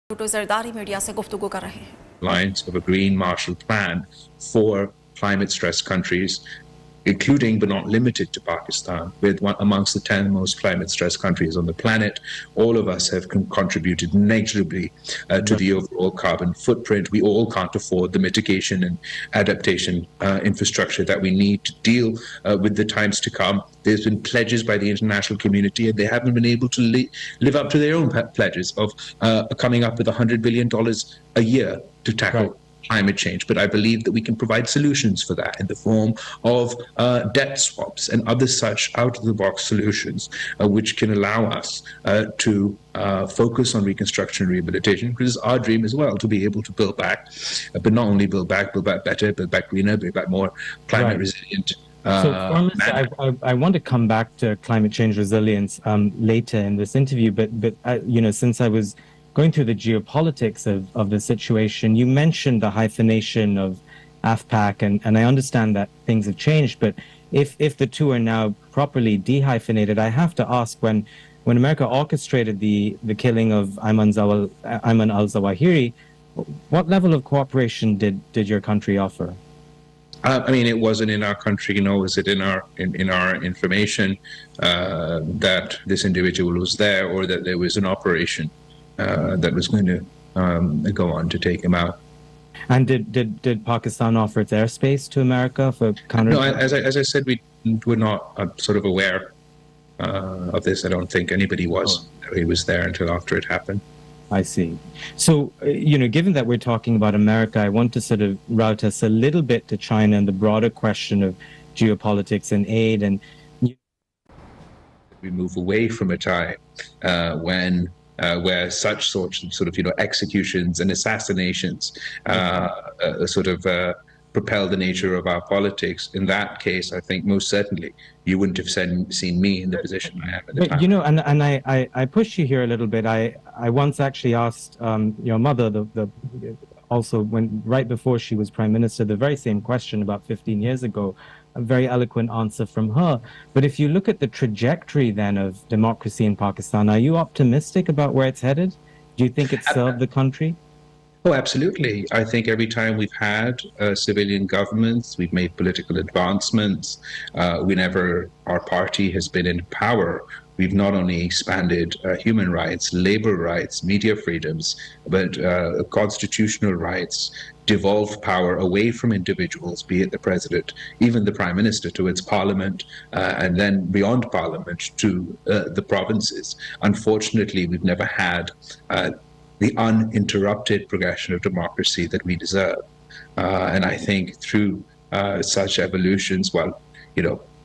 Bhutto Zardari media से गुफ्तगू कर रहे हैं. Lines of a green Marshall Plan for climate-stressed countries, including but not limited to Pakistan, with amongst the 10 most climate-stressed countries on the planet. All of us have contributed negligibly to the overall carbon footprint. We all can't afford the mitigation and adaptation infrastructure that we need to deal with the times to come. There's been pledges by the international community, and they haven't been able to live up to their own pledges of coming up with $100 billion a year to tackle climate change. But I believe that we can provide solutions for that in the form of debt swaps and other such out-of-the-box solutions, which can allow us to focus on reconstruction and rehabilitation, because it's our dream as well to be able to build back, but not only build back better, build back greener, build back more climate resilient. So, I want to come back to climate change resilience later in this interview, but since I was going through the geopolitics of the situation, you mentioned the hyphenation of AFPAC, and I understand that things have changed, but if the two are now properly dehyphenated, I have to ask, when America orchestrated the killing of Ayman al-Zawahiri, what level of cooperation did your country offer? I mean, it wasn't in our country, was it in our information that this individual was there, or that there was an operation that was going to go on to take him out. And did Pakistan offer its airspace to America for counter? No, as I said, we're not sort of aware of this. I don't think anybody was. He was there until after it happened. I see. So, given that we're talking about America, I want to sort of route us a little bit to China and the broader question of geopolitics and aid. And we move away from a time when where such sorts of executions and assassinations propel the nature of our politics. In that case, I think most certainly you wouldn't have seen me in the position I am at the time. And I push you here a little bit. I once actually asked your mother, also right before she was Prime Minister, the very same question about 15 years ago. A very eloquent answer from her. But if you look at the trajectory then of democracy in Pakistan, are you optimistic about where it's headed? Do you think it served the country? Oh, absolutely. I think every time we've had civilian governments, we've made political advancements. Whenever our party has been in power, we've not only expanded human rights, labor rights, media freedoms, but constitutional rights, devolved power away from individuals, be it the president, even the prime minister, to its parliament, and then beyond parliament to the provinces. Unfortunately, we've never had the uninterrupted progression of democracy that we deserve. And I think through such evolutions,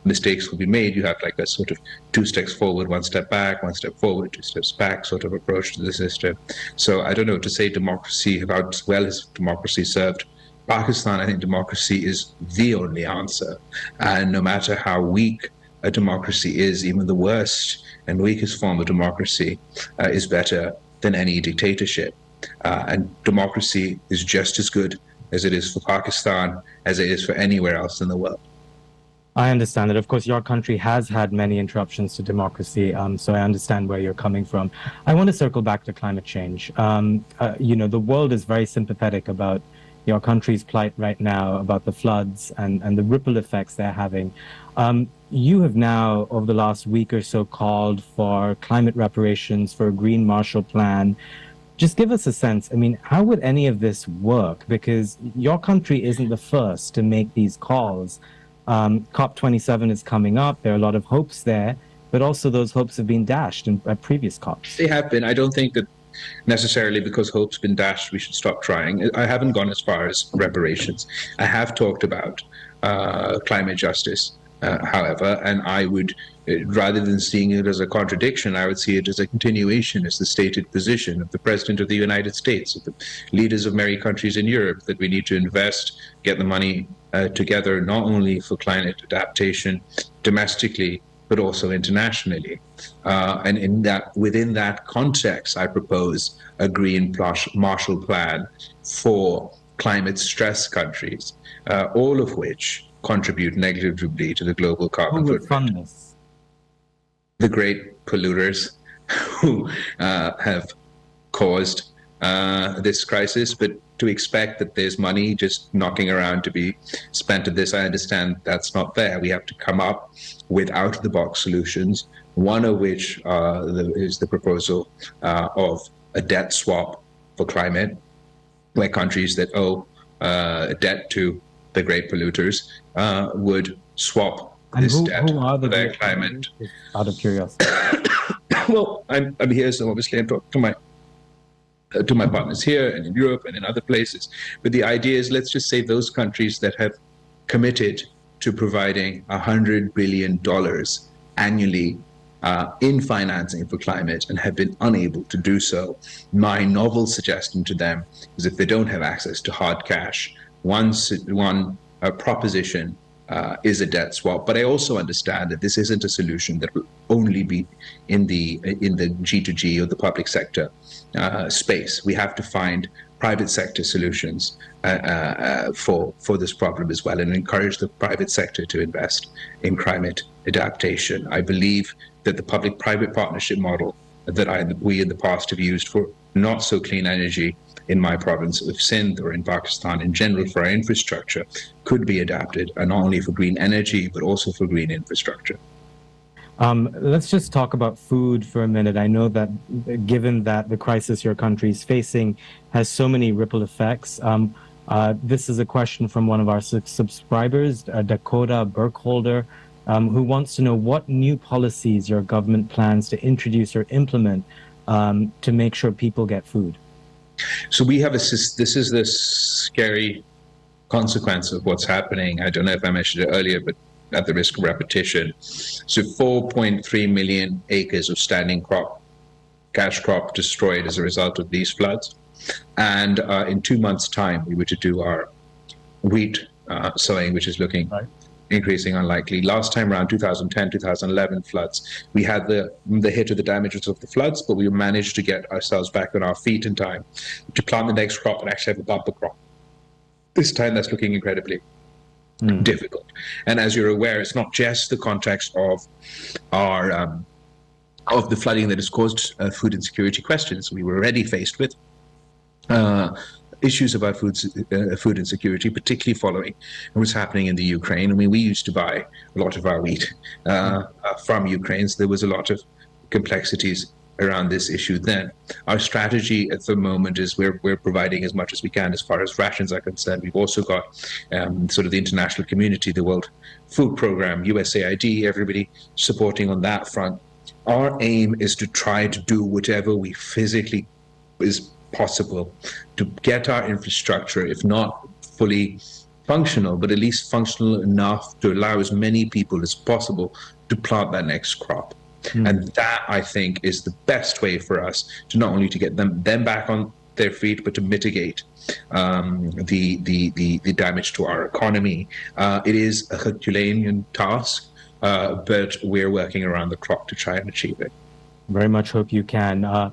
mistakes will be made. You have like a sort of 2 steps forward, 1 step back, 1 step forward, 2 steps back sort of approach to the system. So I don't know, to say democracy, how well has democracy served Pakistan, I think democracy is the only answer. And no matter how weak a democracy is, even the worst and weakest form of democracy is better than any dictatorship. And democracy is just as good as it is for Pakistan as it is for anywhere else in the world. I understand that. Of course, your country has had many interruptions to democracy, so I understand where you're coming from. I want to circle back to climate change. The world is very sympathetic about your country's plight right now, about the floods and the ripple effects they're having. You have now, over the last week or so, called for climate reparations, for a green Marshall Plan. Just give us a sense, how would any of this work? Because your country isn't the first to make these calls. COP27 is coming up. There are a lot of hopes there, but also those hopes have been dashed at previous COPs. They have been. I don't think that necessarily because hope's been dashed, we should stop trying. I haven't gone as far as reparations. I have talked about climate justice, however, and I would, rather than seeing it as a contradiction, I would see it as a continuation, as the stated position of the President of the United States, of the leaders of many countries in Europe, that we need to invest, get the money together, not only for climate adaptation domestically, but also internationally. And within that context, I propose a green Marshall Plan for climate-stressed countries, all of which contribute negligibly to the global carbon footprint. Who would fund this? The great polluters who have caused this crisis, but to expect that there's money just knocking around to be spent at this, I understand that's not there. We have to come up with out-of-the-box solutions, one of which is the proposal of a debt swap for climate, where countries that owe debt to the great polluters would swap this debt for their climate. Out of curiosity. Well, I'm here, so obviously I'm talking to my partners here and in Europe and in other places. But the idea is, let's just say those countries that have committed to providing $100 billion annually in financing for climate and have been unable to do so. My novel suggestion to them is, if they don't have access to hard cash, one proposition is a debt swap. But I also understand that this isn't a solution that will only be in the G2G or the public sector space. We have to find private sector solutions for this problem as well, and encourage the private sector to invest in climate adaptation. I believe that the public-private partnership model that we in the past have used for not so clean energy in my province of Sindh or in Pakistan in general for our infrastructure could be adapted, and not only for green energy, but also for green infrastructure. Let's just talk about food for a minute. I know that given that the crisis your country is facing has so many ripple effects, this is a question from one of our subscribers, Dakota Burkholder, who wants to know what new policies your government plans to introduce or implement to make sure people get food. So we have this is the scary consequence of what's happening. I don't know if I mentioned it earlier, but at the risk of repetition. So 4.3 million acres of standing cash crop destroyed as a result of these floods. And in 2 months' time, we were to do our wheat sowing, which is looking increasing unlikely. Last time around, 2010, 2011 floods, we had the hit of the damages of the floods, but we managed to get ourselves back on our feet in time to plant the next crop and actually have a bumper crop. This time, that's looking incredibly difficult. And as you're aware, it's not just the context of our of the flooding that has caused food insecurity questions. We were already faced with issues about food insecurity, particularly following what's happening in the Ukraine. I mean, we used to buy a lot of our wheat from Ukraine, so there was a lot of complexities around this issue then. Our strategy at the moment is we're providing as much as we can as far as rations are concerned. We've also got sort of the international community, the World Food Program, USAID, everybody supporting on that front. Our aim is to try to do whatever we physically is possible to get our infrastructure, if not fully functional, but at least functional enough to allow as many people as possible to plant that next crop. And that, I think, is the best way for us to not only to get them back on their feet, but to mitigate the damage to our economy. It is a Herculean task, but we're working around the clock to try and achieve it. Very much hope you can.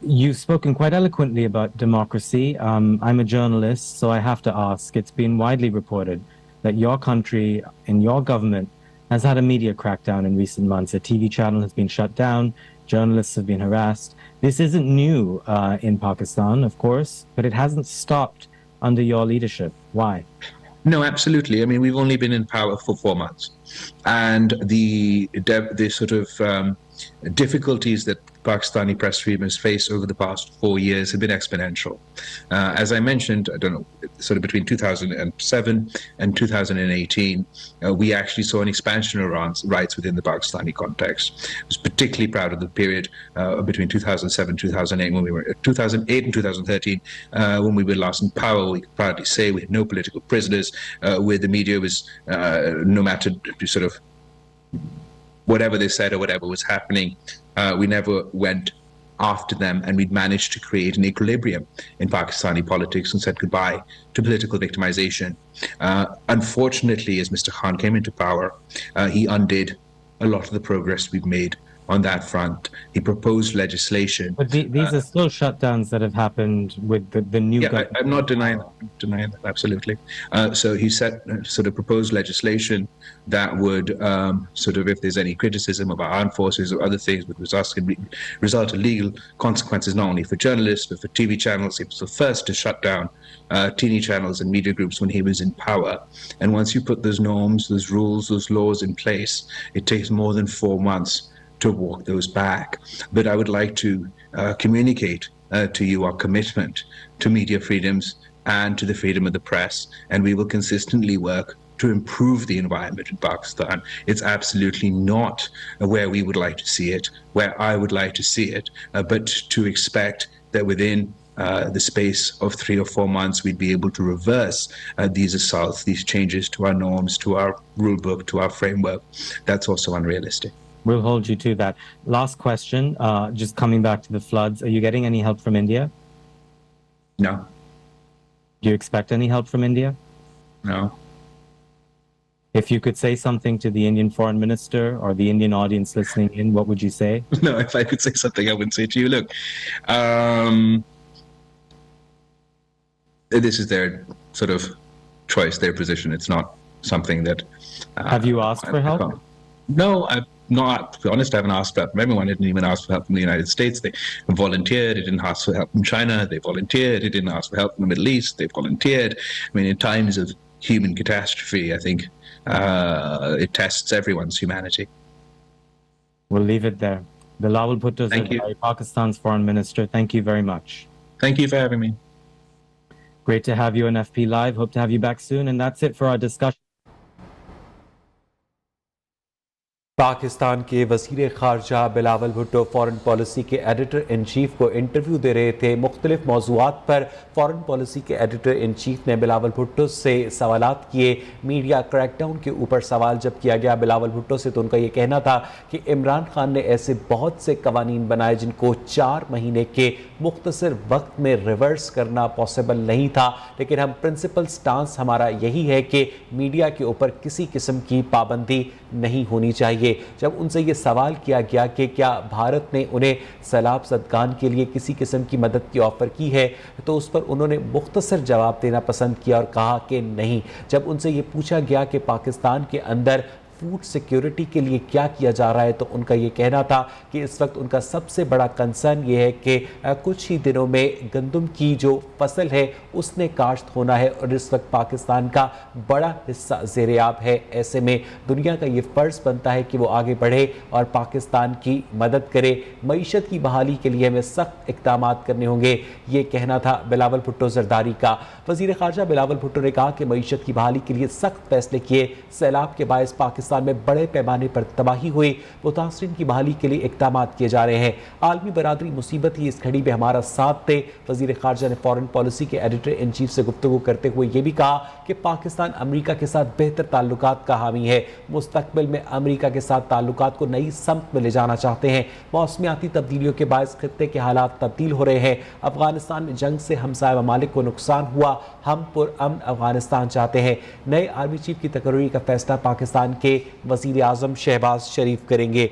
You've spoken quite eloquently about democracy. I'm a journalist, so I have to ask, it's been widely reported that your country and your government has had a media crackdown in recent months. A TV channel has been shut down, journalists have been harassed. This isn't new in Pakistan, of course, but it hasn't stopped under your leadership. Why? No, absolutely. I mean, we've only been in power for 4 months, and the sort of difficulties that Pakistani press freedom has faced over the past 4 years have been exponential. As I mentioned, I don't know, sort of between 2007 and 2018, we actually saw an expansion of rights within the Pakistani context. I was particularly proud of the period between 2007 2008 when we were 2008 and 2013 when we were last in power. We could proudly say we had no political prisoners, where the media was no matter sort of whatever they said or whatever was happening, we never went after them, and we'd managed to create an equilibrium in Pakistani politics and said goodbye to political victimization. Unfortunately, as Mr. Khan came into power, he undid a lot of the progress we've made on that front. He proposed legislation. But these are still shutdowns that have happened with the new government. I'm not denying that. I'm denying that, absolutely. So he sort of proposed legislation that would sort of, if there's any criticism of our armed forces or other things, would result in legal consequences not only for journalists but for TV channels. He was the first to shut down TV channels and media groups when he was in power. And once you put those norms, those rules, those laws in place, it takes more than 4 months to walk those back. But I would like to communicate to you our commitment to media freedoms and to the freedom of the press, and we will consistently work to improve the environment in Pakistan. It's absolutely not where we would like to see it, where I would like to see it, but to expect that within the space of 3 or 4 months, we'd be able to reverse these assaults, these changes to our norms, to our rule book, to our framework. That's also unrealistic. We'll hold you to that. Last question, just coming back to the floods. Are you getting any help from India? No. Do you expect any help from India? No. If you could say something to the Indian foreign minister or the Indian audience listening in, what would you say? No, if I could say something, I would say to you, look, this is their sort of choice, their position. It's not something that... Have you asked for help? No, I've not. To be honest, I haven't asked for help from everyone. I didn't even ask for help from the United States. They volunteered. They didn't ask for help from China. They volunteered. They didn't ask for help from the Middle East. They volunteered. I mean, in times of human catastrophe, I think it tests everyone's humanity. We'll leave it there. Belawal Bhutto, Pakistan's foreign minister, thank you very much. Thank you for having me. Great to have you on FP Live. Hope to have you back soon. And that's it for our discussion. Pakistan के वज़ीर ख़ारजा Bilawal Bhutto foreign policy के editor in chief को interview दे रहे थे। मुख्तलिफ मौज़ूआत पर foreign policy के editor in chief ने बिलावल भुट्टो से सवालात किए। मीडिया क्रैकडाउन के ऊपर सवाल जब किया गया बिलावल भुट्टो से, तो उनका ये कहना था कि इमरान खान ने ऐसे बहुत से कवानीन बनाए जिनको 4 महीने के मुख्तसर वक्त में रिवर्स करना पॉसिबल नहीं था, लेकिन हम प्रिंसिपल स्टांस हमारा यही है कि मीडिया के ऊपर किसी किस्म की पाबंदी नहीं होनी चाहिए। जब उनसे ये सवाल किया गया कि क्या भारत ने उन्हें सैलाब ज़दगान के लिए किसी किस्म की मदद की ऑफ़र की है, तो उस पर उन्होंने मुख्तसर जवाब देना पसंद किया और कहा कि नहीं। जब उनसे ये पूछा गया कि पाकिस्तान के अंदर फूड सिक्योरिटी के लिए क्या किया जा रहा है, तो उनका ये कहना था कि इस वक्त उनका सबसे बड़ा कंसर्न ये है कि कुछ ही दिनों में गंदम की जो फसल है उसने काश्त होना है और इस वक्त पाकिस्तान का बड़ा हिस्सा ज़ेर-ए-आब है। ऐसे में दुनिया का ये फ़र्ज़ बनता है कि वो आगे बढ़े और पाकिस्तान की मदद करे। मईशत की बहाली के लिए हमें सख्त इक़दाम करने होंगे, ये कहना था बिलावल भुट्टो ज़रदारी का। वज़ीर ख़ारजा बिलावल भुट्टो ने कहा कि मईशत की बहाली के लिए सख्त फैसले किए। सैलाब के बायस पाकिस्तान में बड़े पैमाने पर तबाही हुई, मुतासरीन की बहाली के लिए इक़दाम किए जा रहे हैं। आलमी बरादरी मुसीबत ही इस घड़ी में हमारा साथ दे। वज़ीर ख़ारजा ने फ़ॉरेन पॉलिसी के एडिटर इन चीफ से गुफ्तगू करते हुए ये भी कहा कि पाकिस्तान अमरीका के साथ बेहतर ताल्लुकात का हामी है। मुस्तक़बिल में अमरीका के साथ ताल्लुकात को नई समत में ले जाना चाहते हैं। मौसमियाती तब्दीलियों के बायस खित्ते के हालात तब्दील हो रहे हैं। अफगानिस्तान में जंग से हमसाया ममालिक को नुकसान हुआ, हम पुरअमन अफगानिस्तान चाहते हैं। नए आर्मी चीफ की तकर्री का फैसला पाकिस्तान के वज़ीर आज़म शहबाज शरीफ करेंगे।